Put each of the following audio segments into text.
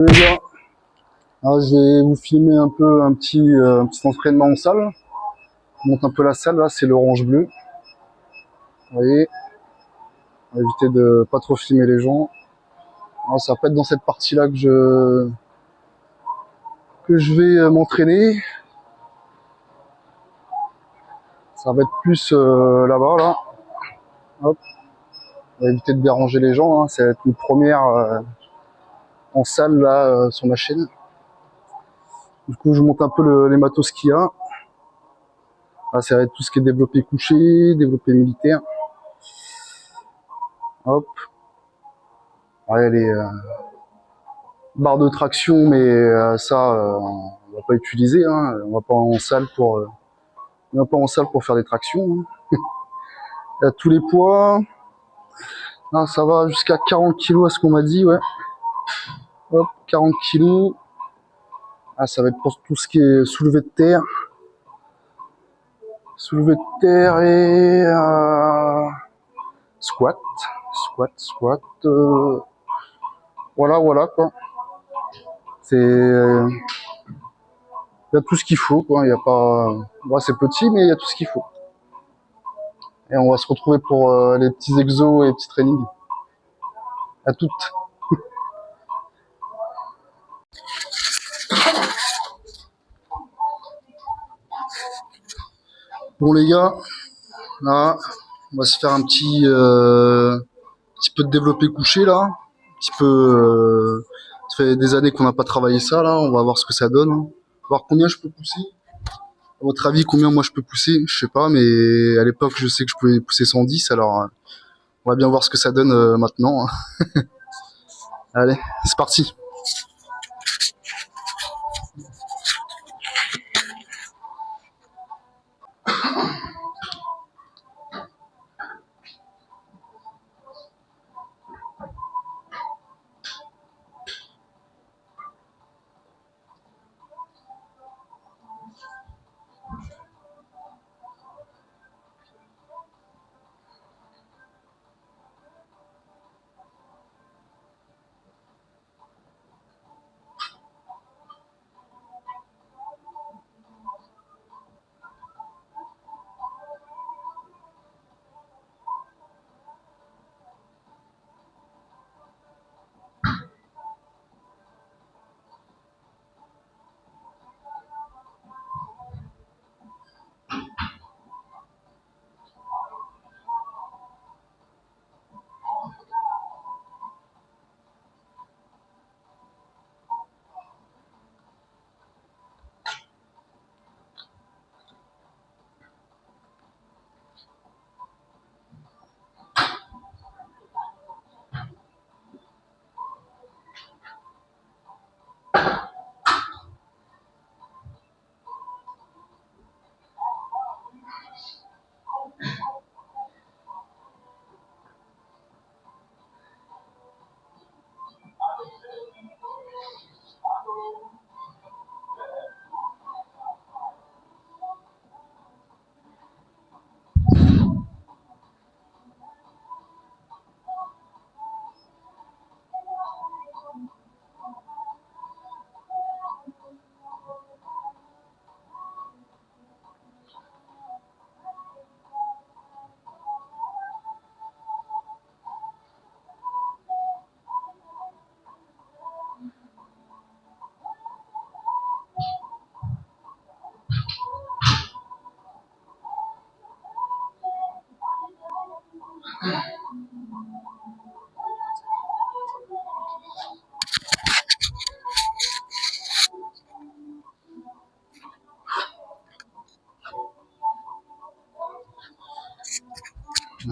Les gars, je vais vous filmer un peu un petit entraînement en salle. Je monte un peu la salle, là, c'est l'orange bleu. Vous voyez, on va éviter de pas trop filmer les gens. Alors, ça va pas être dans cette partie-là que je vais m'entraîner. Ça va être plus là-bas, là. Hop. On va éviter de déranger les gens, hein. Ça va être une première en salle, là, sur ma chaîne. Du coup, je monte un peu les matos qu'il y a. Là, ça va être tout ce qui est développé couché, développé militaire. Hop. Ouais, les barres de traction, mais ça, on va pas utiliser, hein. On va pas en salle pour faire des tractions, hein. Il y a tous les poids. Là, ça va jusqu'à 40 kg à ce qu'on m'a dit, ouais. Hop, 40 kg. Ah, ça va être pour tout ce qui est soulevé de terre. Soulevé de terre et squat. Squat. Voilà, quoi. Il y a tout ce qu'il faut, quoi. Il y a pas, ouais, c'est petit, mais il y a tout ce qu'il faut. Et on va se retrouver pour les petits exos et les petits trainings. À toutes. Bon les gars, là, on va se faire un petit peu de développé couché là. Un petit peu. Ça fait des années qu'on n'a pas travaillé ça là. On va voir ce que ça donne, hein. Voir combien je peux pousser. À votre avis, combien moi je peux pousser? Je sais pas, mais à l'époque, je sais que je pouvais pousser 110. Alors, on va bien voir ce que ça donne maintenant, hein. Allez, c'est parti.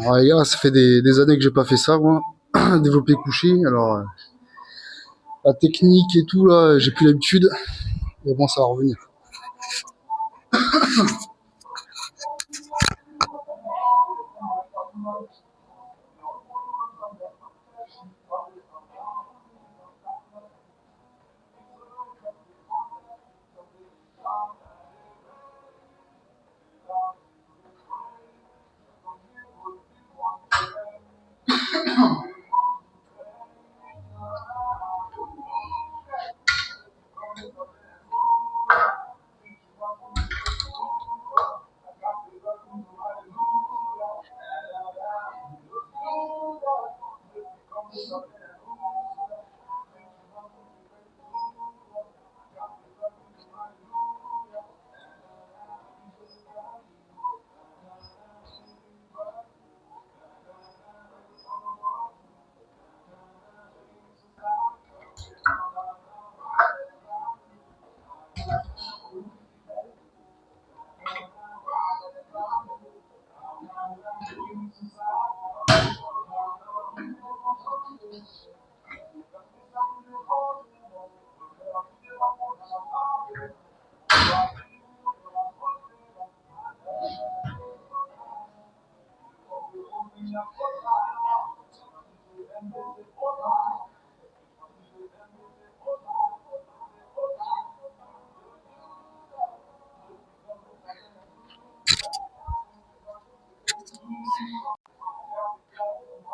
Alors les gars, ça fait des années que j'ai pas fait ça, moi. Développé couché. Alors, la technique et tout là, j'ai plus l'habitude. Mais bon, ça va revenir.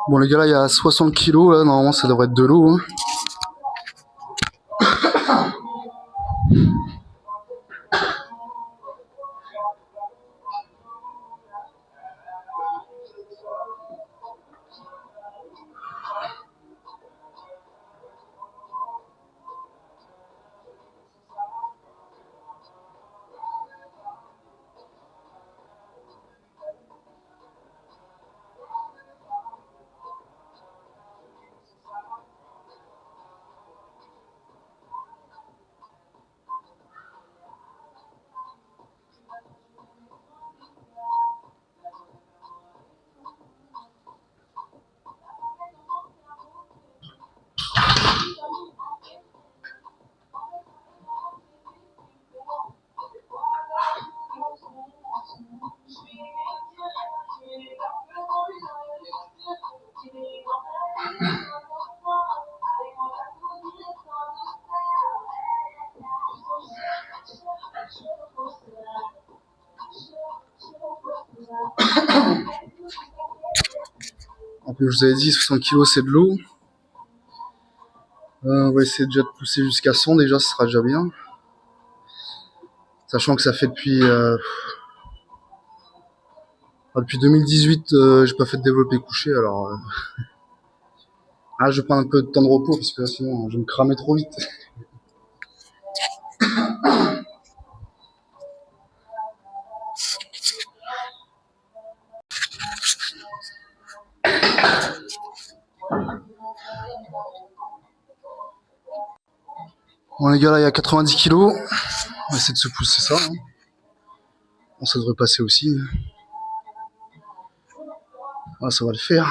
Bon les gars, là il y a 60 kilos, là normalement ça devrait être de l'eau. Hein. Comme je vous avais dit, 60 kilos c'est de l'eau. On va essayer déjà de pousser jusqu'à 100 déjà, ce sera déjà bien. Sachant que ça fait depuis 2018, j'ai pas fait de développé couché, alors je vais prendre un peu de temps de repos parce que sinon je vais me cramer trop vite. Bon les gars, là il y a 90 kilos. On va essayer de se pousser ça. Hein. Bon, ça devrait passer aussi. Ah, ça va le faire.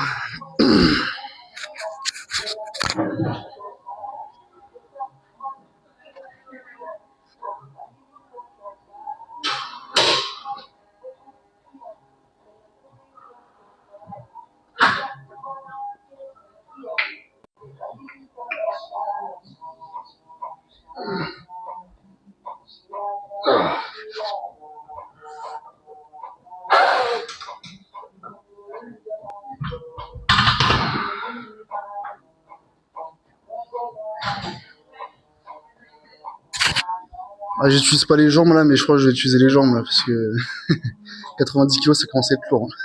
J'utilise pas les jambes là, mais je crois que je vais utiliser les jambes là, parce que 90 kilos ça commence à être lourd. Hein.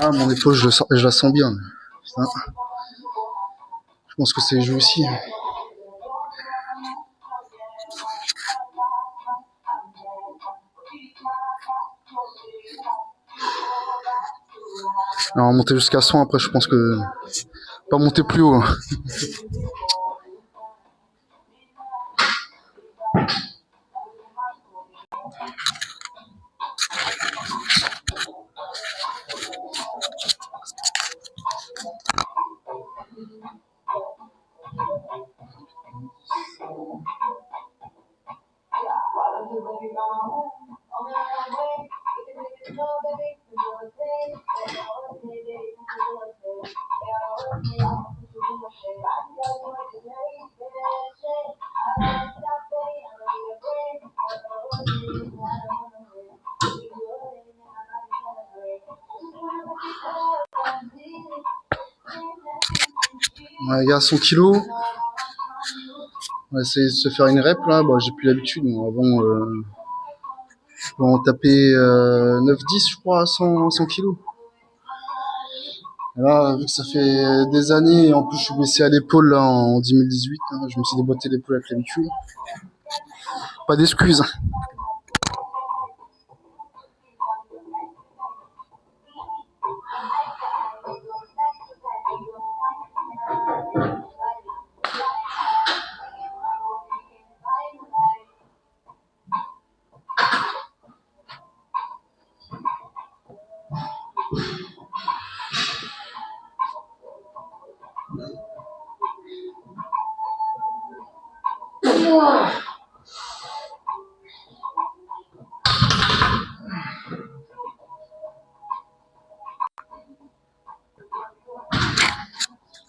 Ah, mon épaule, je la sens bien. Putain. Je pense que c'est les joues aussi. Alors, monter jusqu'à 100, après, je pense que pas monter plus haut. Hein. Ouais, les gars, 100 kilos. On va essayer de se faire une rep là. Bon, j'ai plus l'habitude. Avant, on tapait 9-10, je crois, à 100 kilos. Et là, vu que ça fait des années, et en plus je suis blessé à l'épaule là en 2018, hein, je me suis déboîté l'épaule avec clavicule. Pas d'excuses.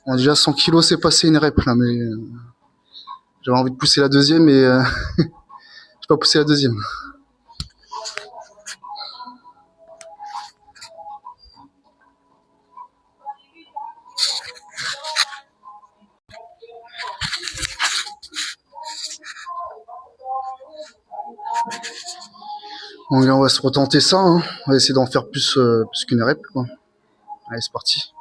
Bon, déjà 100 kilos c'est passé une rep là, mais j'avais envie de pousser la deuxième et j'ai pas poussé la deuxième. Donc on va se retenter ça, hein. On va essayer d'en faire plus qu'une rep, quoi. Allez, c'est parti.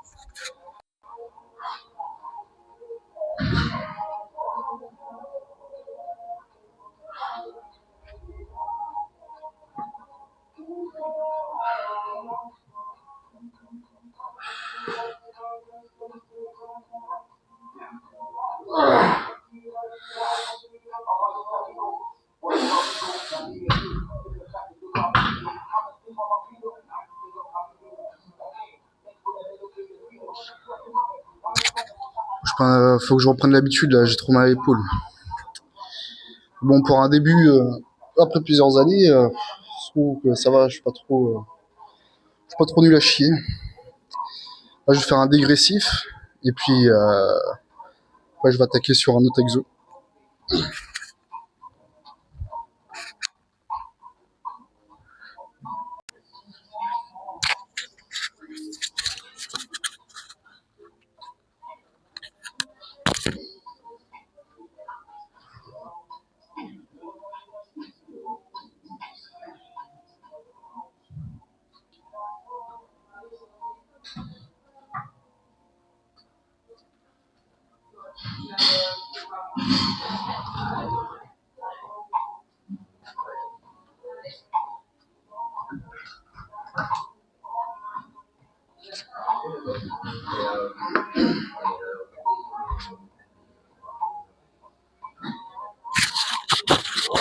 Faut que je reprenne l'habitude là, j'ai trop mal à l'épaule. Bon, pour un début, après plusieurs années, je trouve que ça va, je suis pas trop nul à chier. Là, je vais faire un dégressif et puis après, je vais attaquer sur un autre exo.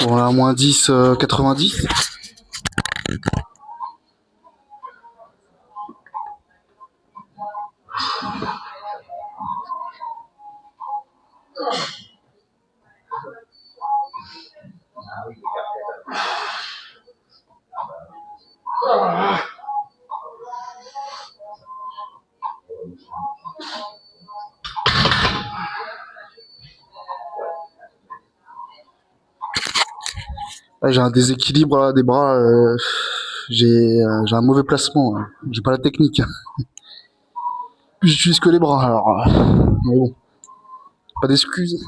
Voilà, moins 10, 90. Là, j'ai un déséquilibre là, des bras. J'ai un mauvais placement. Hein. J'ai pas la technique. J'utilise que les bras. Alors, mais bon, pas d'excuses.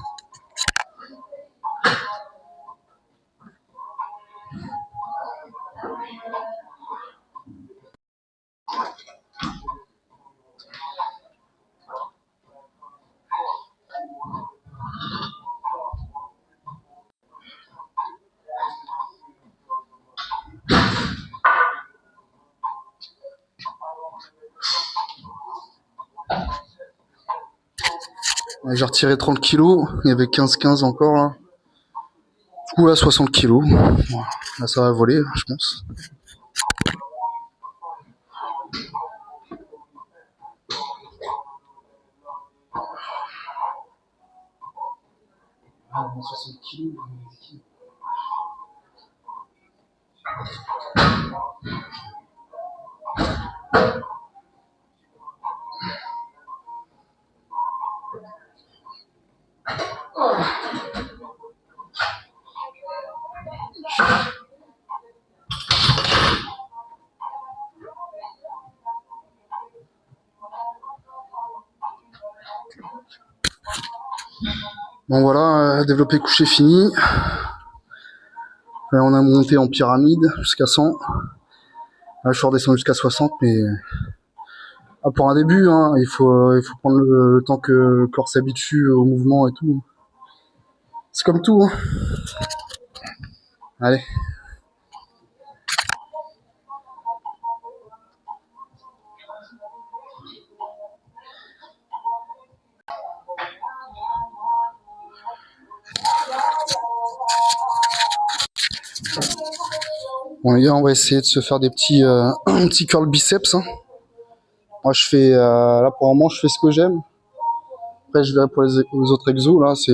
J'ai retiré 30 kilos. Il y avait 15 encore là. Du coup là 60 kilos. Voilà. Là ça va voler, je pense. Ah, 60 kilos. Bon voilà, développé couché fini. Là, on a monté en pyramide jusqu'à 100. Là je suis redescendu jusqu'à 60, mais Ah, pour un début, hein, il faut prendre le temps que le corps s'habitue au mouvement et tout. C'est comme tout, hein. Allez. Bon les gars, on va essayer de se faire des petits, petits curl biceps, hein. Moi je fais, là pour le moment je fais ce que j'aime. Après je verrai pour les autres exos, là c'est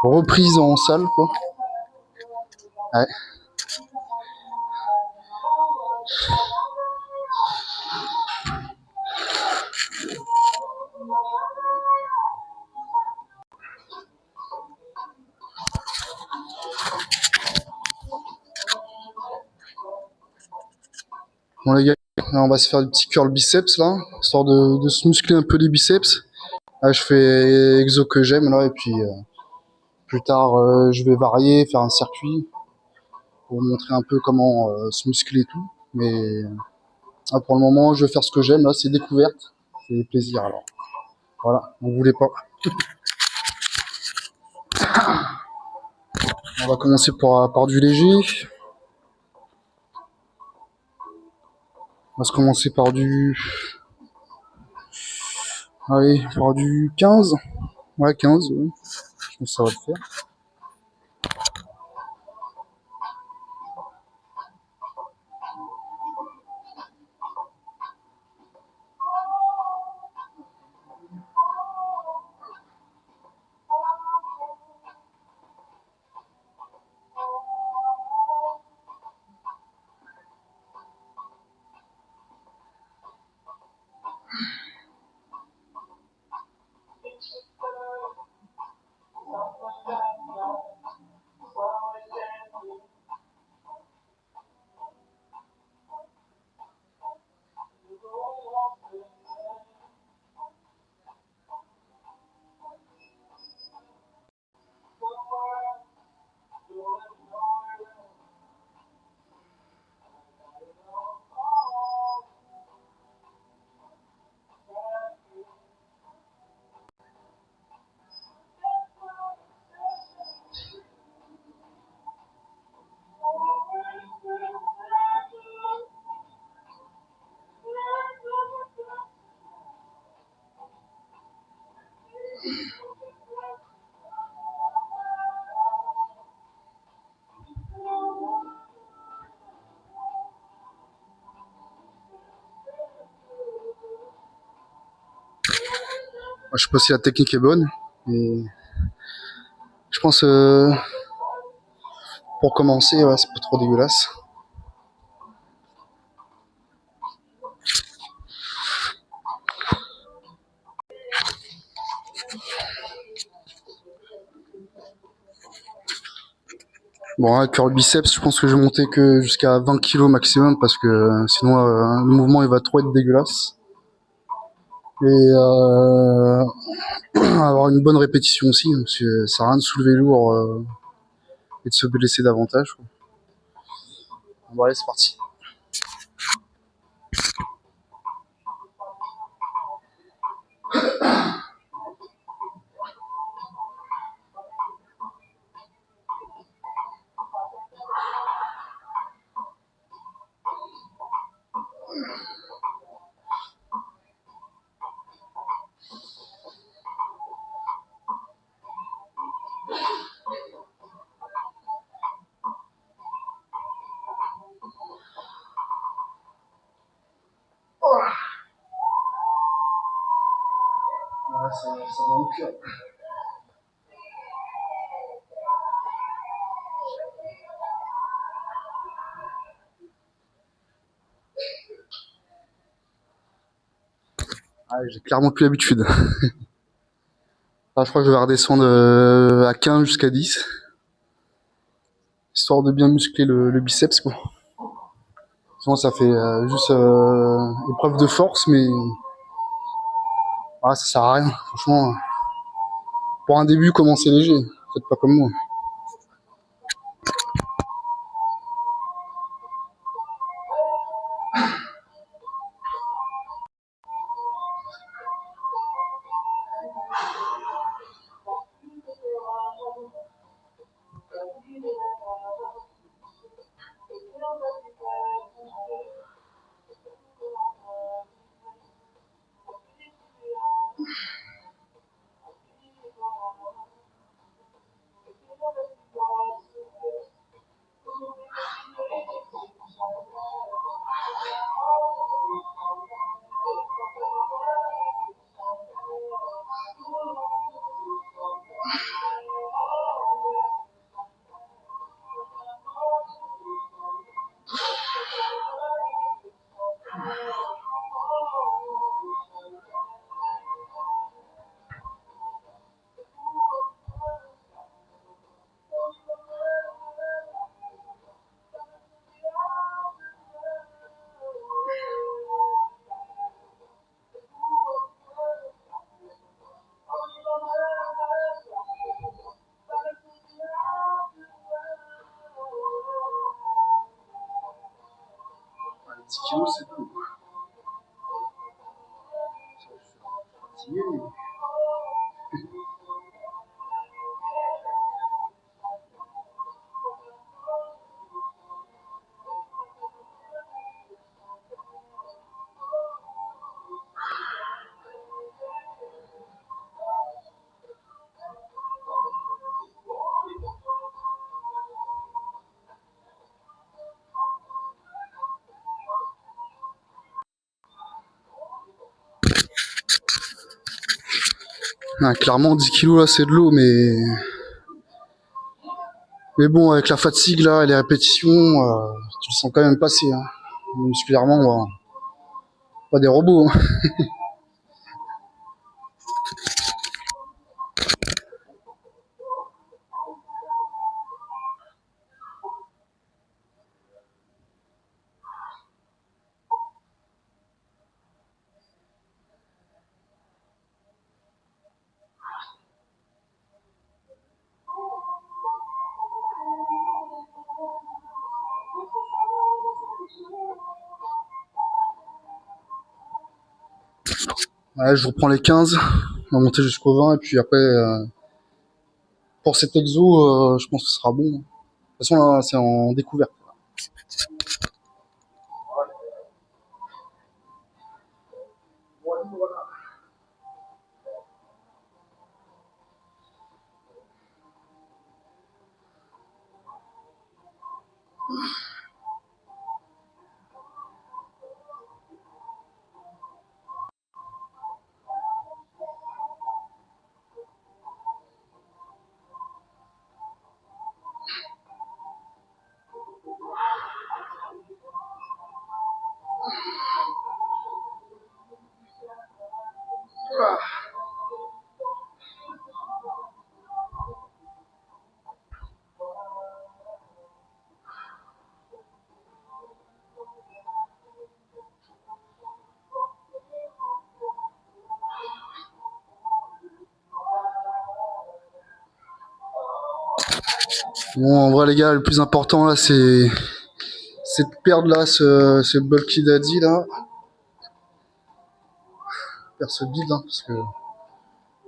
reprise en salle quoi. Ouais. Bon les gars, là, on va se faire des petits curl biceps là, histoire de se muscler un peu les biceps. Là je fais exo que j'aime là et puis plus tard je vais varier, faire un circuit pour montrer un peu comment se muscler et tout. Mais là, pour le moment je vais faire ce que j'aime, là c'est découverte, c'est plaisir alors. Voilà, on voulait pas. On va commencer par du léger. On va se commencer par du... Allez, par du 15. Ouais, 15, ouais. Je pense que ça va le faire. Moi, je sais pas si la technique est bonne. Mais je pense, pour commencer, ouais, c'est pas trop dégueulasse. Bon, là, curl biceps, je pense que je vais monter que jusqu'à 20 kilos maximum parce que sinon le mouvement il va trop être dégueulasse. Et avoir une bonne répétition aussi, parce que ça sert à rien de soulever lourd et de se blesser davantage, quoi. Bon, allez, c'est parti. Ouais, ça va au cœur. Ah, j'ai clairement plus l'habitude. Ah, je crois que je vais redescendre à 15 jusqu'à 10, histoire de bien muscler le biceps, quoi. Sinon, ça fait juste épreuve de force, mais ah, ça sert à rien. Franchement, pour un début, commencez léger. Faites pas comme moi. 10 kilos, c'est tout. Fatigué, mais... Ah, clairement 10 kilos là c'est de l'eau, mais bon, avec la fatigue là et les répétitions, tu le sens quand même passer, hein. Musculairement, pas des robots, hein. Ouais, je reprends les 15, on va monter jusqu'au 20 et puis après pour cet exo, je pense que ce sera bon. De toute façon là c'est en découverte. Bon, en vrai les gars, le plus important là c'est de perdre là ce bulky daddy là, perdre ce build, hein, parce que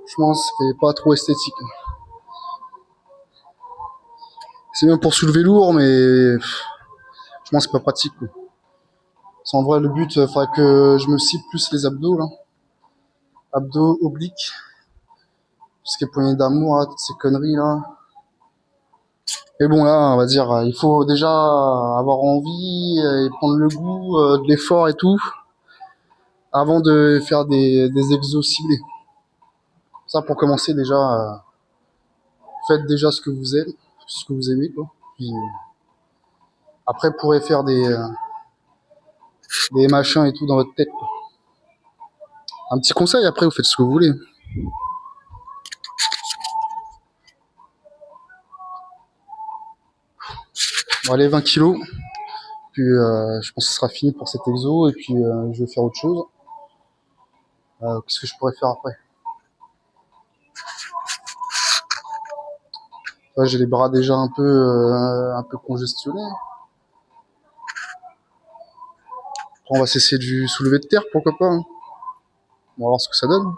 franchement c'est pas trop esthétique. C'est bien pour soulever lourd, mais franchement c'est pas pratique, quoi. C'est en vrai le but, faudrait que je me cible plus les abdos là, abdos obliques, tout ce qui est poignée d'amour, là, toutes ces conneries là. Et bon là, on va dire, il faut déjà avoir envie et prendre le goût de l'effort et tout, avant de faire des exos ciblés. Ça pour commencer déjà, faites déjà ce que vous aimez quoi. Puis après vous pourrez faire des machins et tout dans votre tête, quoi. Un petit conseil, après vous faites ce que vous voulez. Bon, allez, 20 kilos. Puis je pense que ce sera fini pour cet exo et puis je vais faire autre chose. Qu'est-ce que je pourrais faire après? Là, j'ai les bras déjà un peu congestionnés. Après, on va s'essayer du soulevé de terre, pourquoi pas, hein. On va voir ce que ça donne.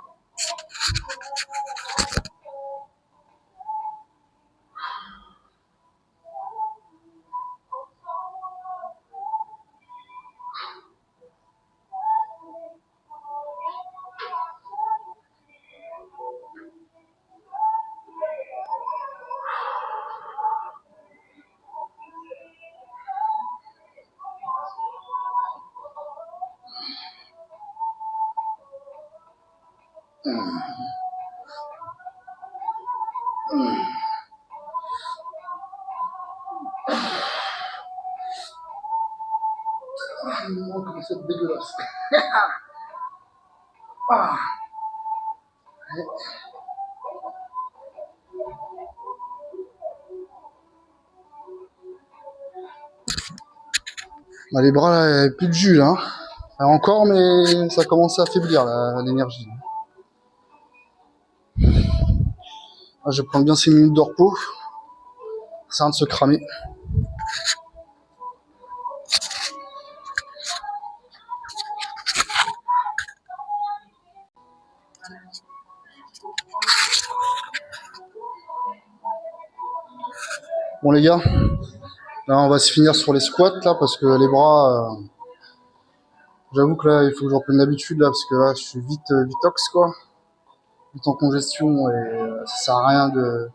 Oh, comment c'est dégueulasse. Ah. Bah, les bras, là, il n'y a plus de jus, là, hein. Alors, encore, mais ça commence à affaiblir l'énergie. Là, je vais prendre bien 6 minutes de repos. Ça sert à rien de se cramer. Bon les gars, là on va se finir sur les squats là parce que les bras, j'avoue que là il faut que j'en prenne l'habitude là parce que là je suis vite ox quoi, vite en congestion et ça sert à rien de,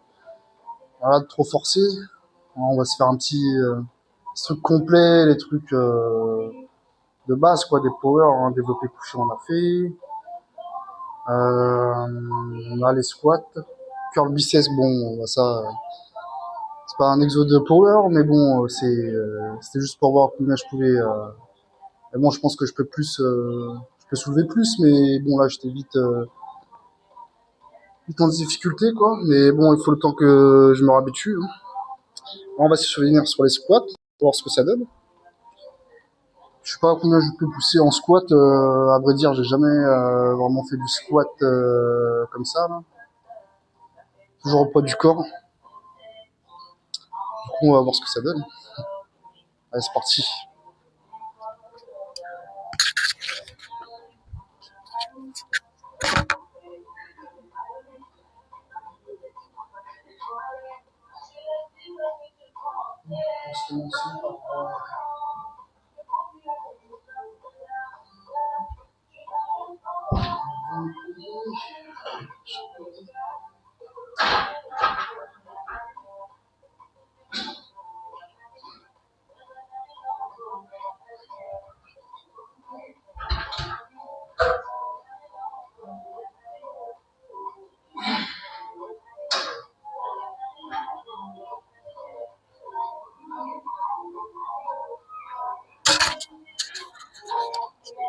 voilà, de trop forcer. Alors, on va se faire un petit truc complet, les trucs de base quoi, des power, hein, développé couché on a fait. On a les squats, curl biceps, bon bah, ça c'est pas un exo de power mais bon c'était juste pour voir combien je pouvais. Mais bon je pense que je peux plus, je peux soulever plus mais bon là j'étais vite en difficulté quoi. Mais bon il faut le temps que je me réhabitue. Hein. On va se souvenir sur les squats, voir ce que ça donne. Je sais pas combien je peux pousser en squat. À vrai dire, j'ai jamais vraiment fait du squat comme ça. Là. Toujours au poids du corps. Du coup, on va voir ce que ça donne. Allez, c'est parti.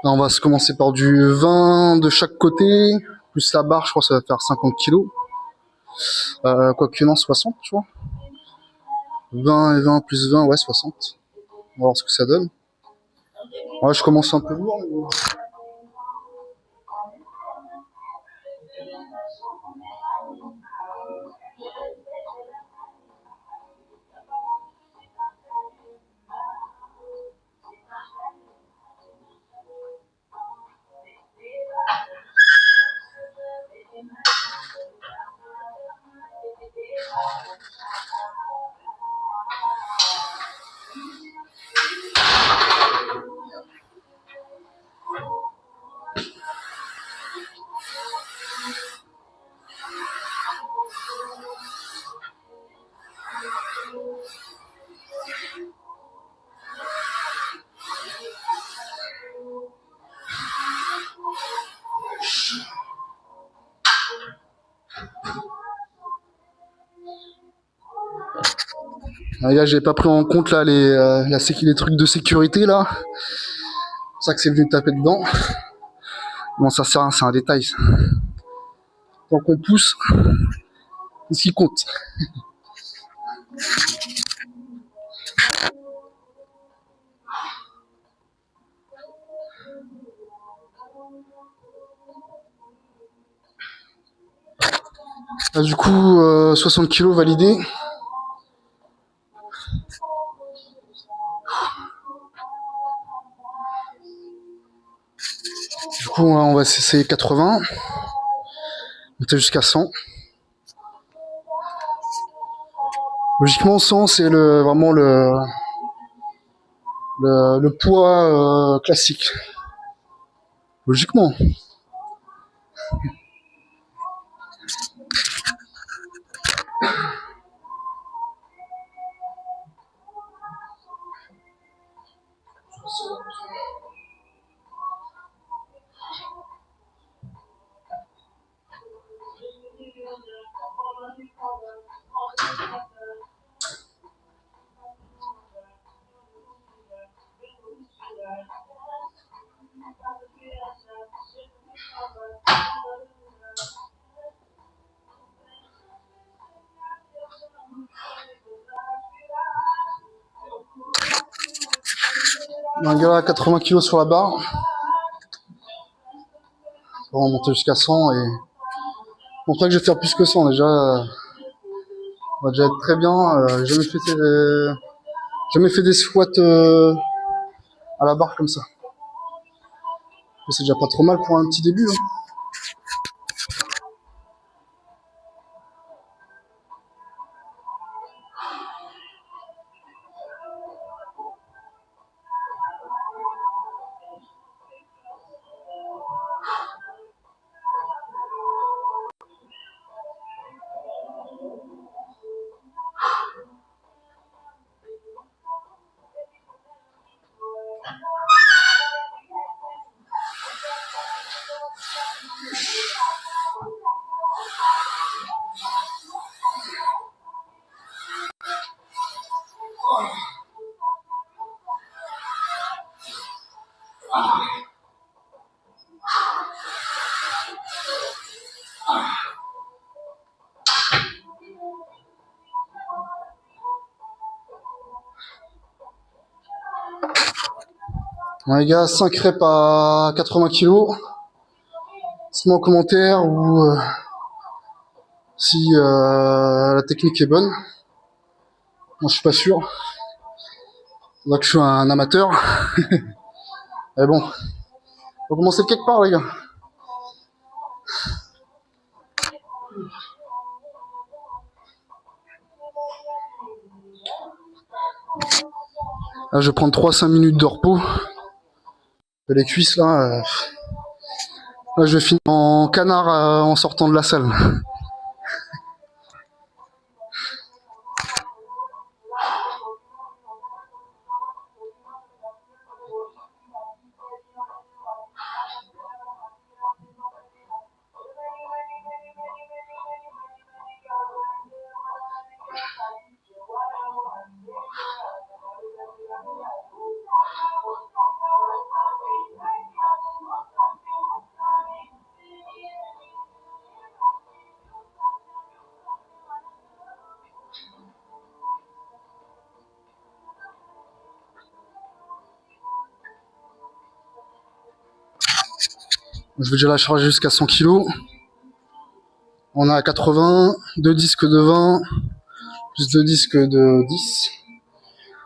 Là, on va se commencer par du 20 de chaque côté, plus la barre, je crois que ça va faire 50 kilos. Quoique non, 60, je crois. 20 et 20 plus 20, ouais, 60. On va voir ce que ça donne. Ouais, je commence un peu lourd. Mais bon. Les gars, j'ai pas pris en compte là les trucs de sécurité là. C'est pour ça que c'est venu taper dedans. Bon, ça sert à rien, c'est un détail. Ça. Tant qu'on pousse, c'est ce qui compte. Là, du coup, 60 kilos validé. Du coup, on va essayer 80. Monter jusqu'à 100. Logiquement, 100, c'est vraiment le poids classique. Logiquement. Un gars à 80 kilos sur la barre. On va monter jusqu'à 100 et bon, pas que je vais faire plus que 100 déjà. On va déjà être très bien. Jamais fait des squats à la barre comme ça. C'est déjà pas trop mal pour un petit début. Hein. Bon, les gars, 5 reps à 80 kilos. Dites-moi en commentaire ou si la technique est bonne. Moi, je suis pas sûr. Là que je suis un amateur. Mais bon, faut commencer de quelque part, les gars. Là, je vais prendre 3-5 minutes de repos. Les cuisses, là, là, je vais finir en canard en sortant de la salle. Je vais déjà la charger jusqu'à 100 kg. On a à 80, 2 disques de 20, plus 2 disques de 10,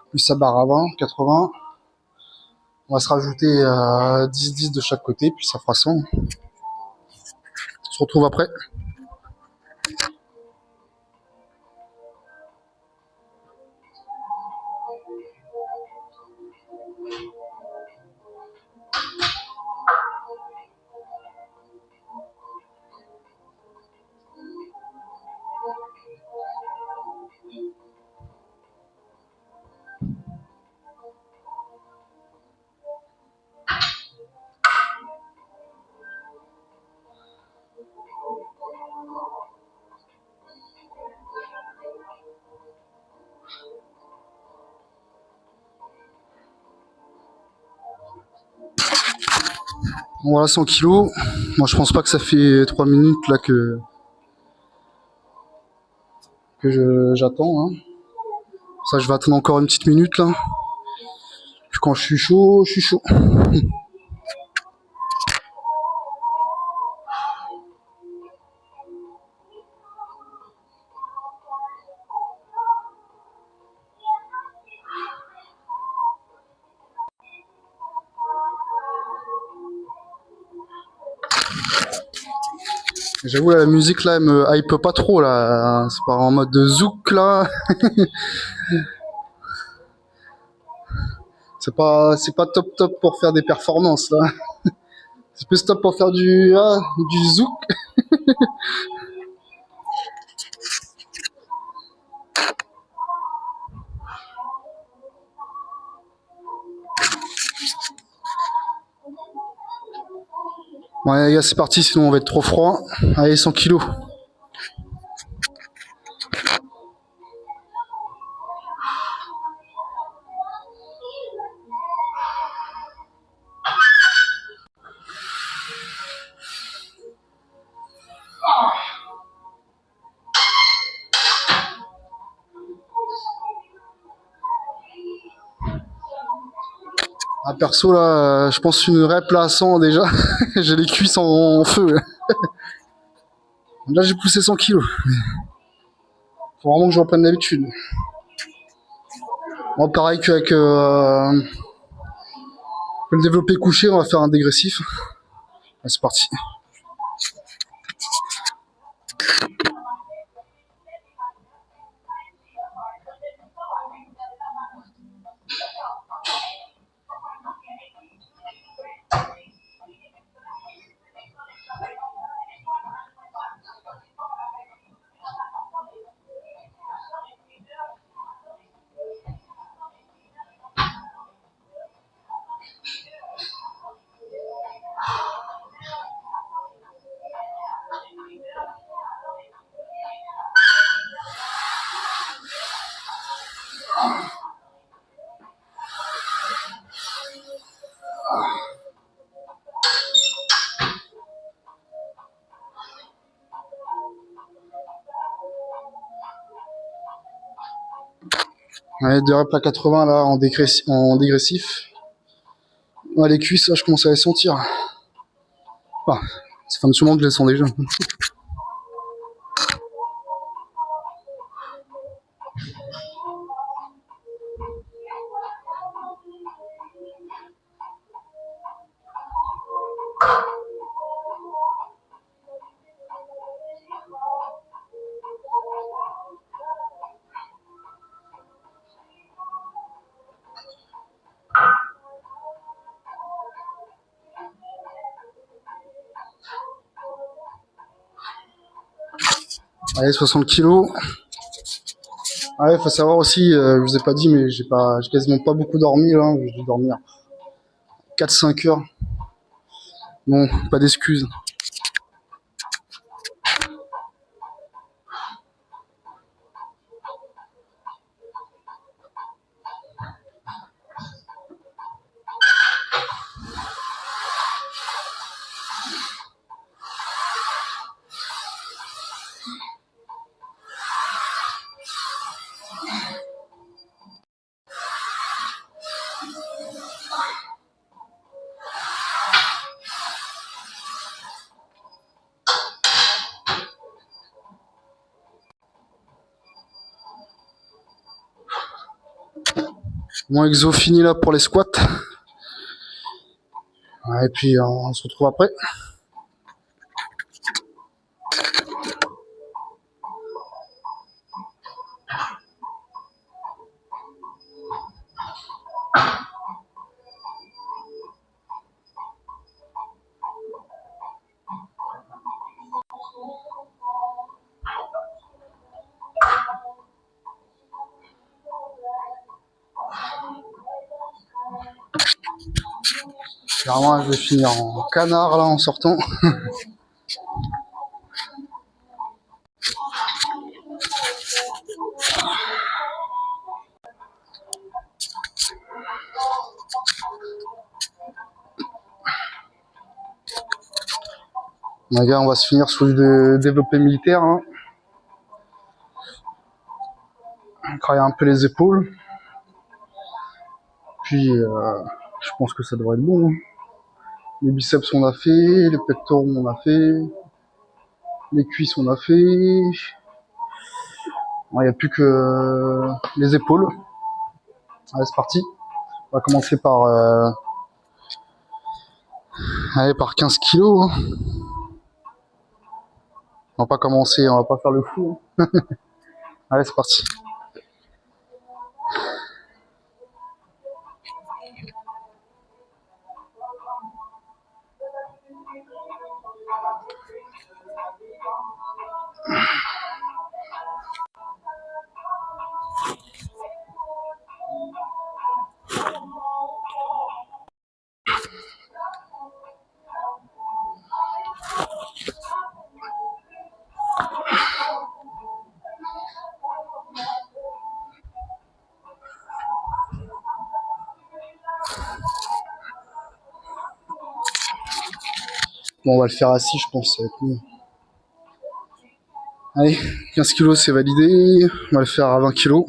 plus sa barre à 20, 80. On va se rajouter 10 de chaque côté, puis ça fera 100. On se retrouve après. Voilà, 100 kilos. Moi, je pense pas que ça fait 3 minutes là que j'attends. Hein. Ça, je vais attendre encore une petite minute là. Puis quand je suis chaud, je suis chaud. J'avoue, la musique là, elle me hype pas trop là. C'est pas en mode de zouk là. C'est pas top top pour faire des performances là. C'est plus top pour faire du zouk. Bon, les gars, c'est parti, sinon on va être trop froid. Allez, 100 kilos. Ah, perso, là, je pense une rep là à 100 déjà. J'ai les cuisses en feu. Là, j'ai poussé 100 kilos. Faut vraiment que je reprenne l'habitude. Bon, pareil qu'avec le développé couché, on va faire un dégressif. Allez, c'est parti. Allez, 2 reps à 80 là en dégressif. Ouais, les cuisses, là, je commence à les sentir. Enfin, ça fait un petit moment que je les sens déjà. Allez, 60 kilos. Ouais, faut savoir aussi, je vous ai pas dit, mais j'ai quasiment pas beaucoup dormi là. J'ai dû dormir 4-5 heures. Bon, pas d'excuses. Mon exo fini là pour les squats. Ouais, et puis on se retrouve après. Clairement, je vais finir en canard là en sortant. Les gars, on va se finir sous le développé militaire. Hein. On travaille un peu les épaules. Puis, je pense que ça devrait être bon. Hein. Les biceps, on a fait. Les pectoraux, on a fait. Les cuisses, on a fait. Il n'y a plus que les épaules. Allez, c'est parti. On va commencer par 15 kilos. Hein. On va pas commencer, on va pas faire le fou. Hein. Allez, c'est parti. Bon, on va le faire assis, je pense, ça va être mieux. Allez, 15 kilos, c'est validé. On va le faire à 20 kilos.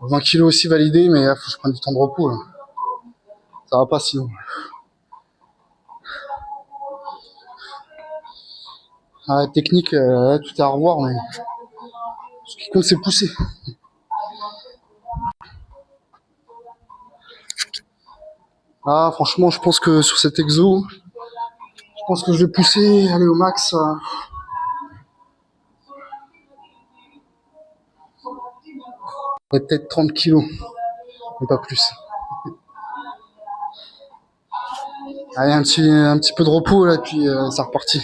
« 20 kilos aussi validé, mais il faut que je prenne du temps de repos. Là. Ça va pas sinon. Ah, technique, tout est à revoir, mais ce qui compte, c'est pousser. Ah, franchement, je pense que sur cet exo, je pense que je vais pousser, aller au max. Peut-être 30 kilos, mais pas plus. Allez, un petit peu de repos là, et puis c'est reparti.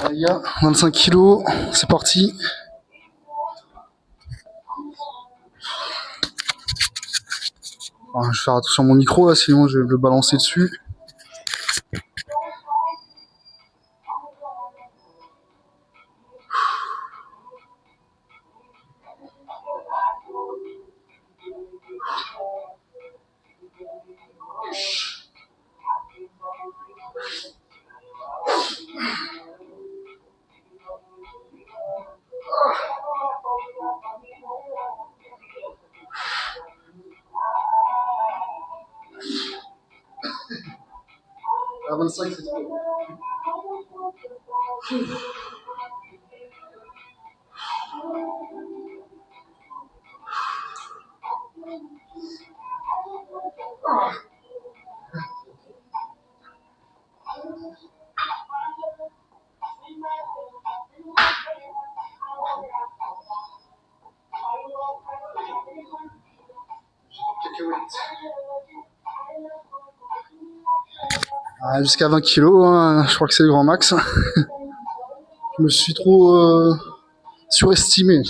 Les gars, 25 kilos, c'est parti. Enfin, je vais faire attention à mon micro là, sinon je vais le balancer dessus. À 25, c'est trop. Jusqu'à 20 kilos, hein, je crois que c'est le grand max. Je me suis trop surestimé.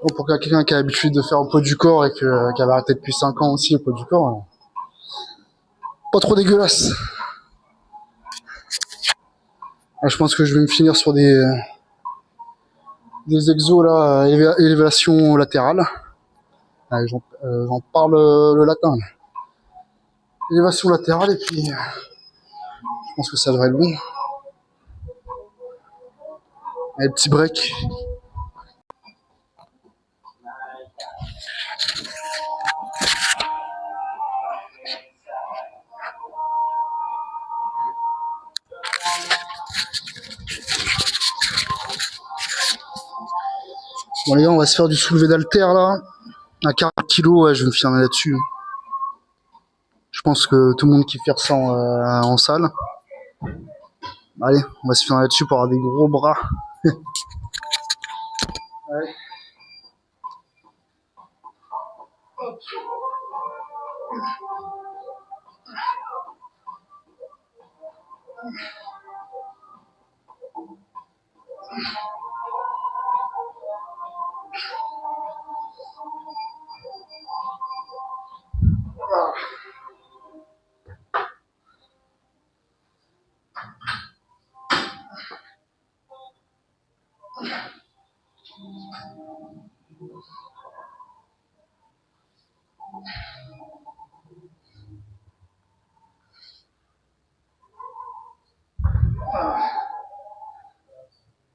Bon, pour quelqu'un qui a l'habitude de faire au poids du corps et qui avait arrêté depuis 5 ans aussi au poids du corps, pas trop dégueulasse. Je pense que je vais me finir sur des exos là, élévation latérale. J'en parle le latin. Élévation latérale et puis je pense que ça devrait être bon. Allez, petit break. Bon les gars, on va se faire du soulevé d'haltère là. À 40 kilos, ouais, je vais me finir là-dessus. Je pense que tout le monde kiffe faire ça en salle. Allez, on va se finir là-dessus pour avoir des gros bras. Ouais.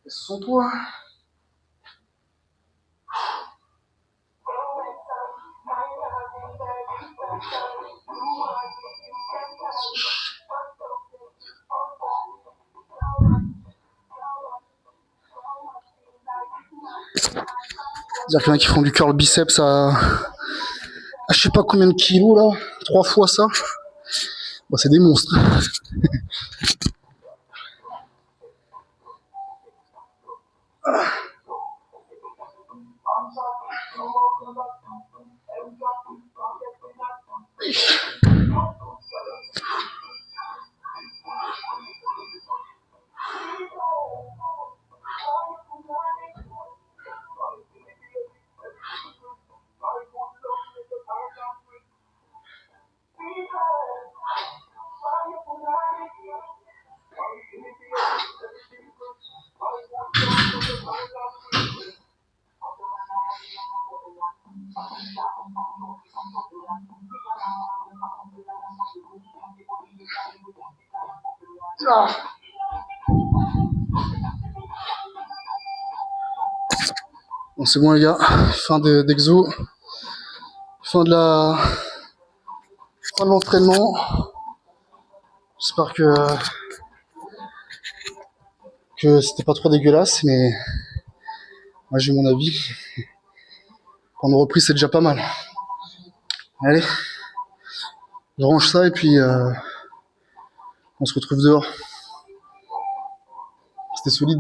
Sont toi. C'est-à-dire qu'il y en a qui font du curl biceps à je sais pas combien de kilos là, 3 fois ça. Bah, c'est des monstres. Bon, c'est bon les gars, d'exo, fin de l'entraînement. J'espère que c'était pas trop dégueulasse, mais moi j'ai mon avis. Prendre reprise c'est déjà pas mal. Allez, je range ça et puis on se retrouve dehors. C'était solide.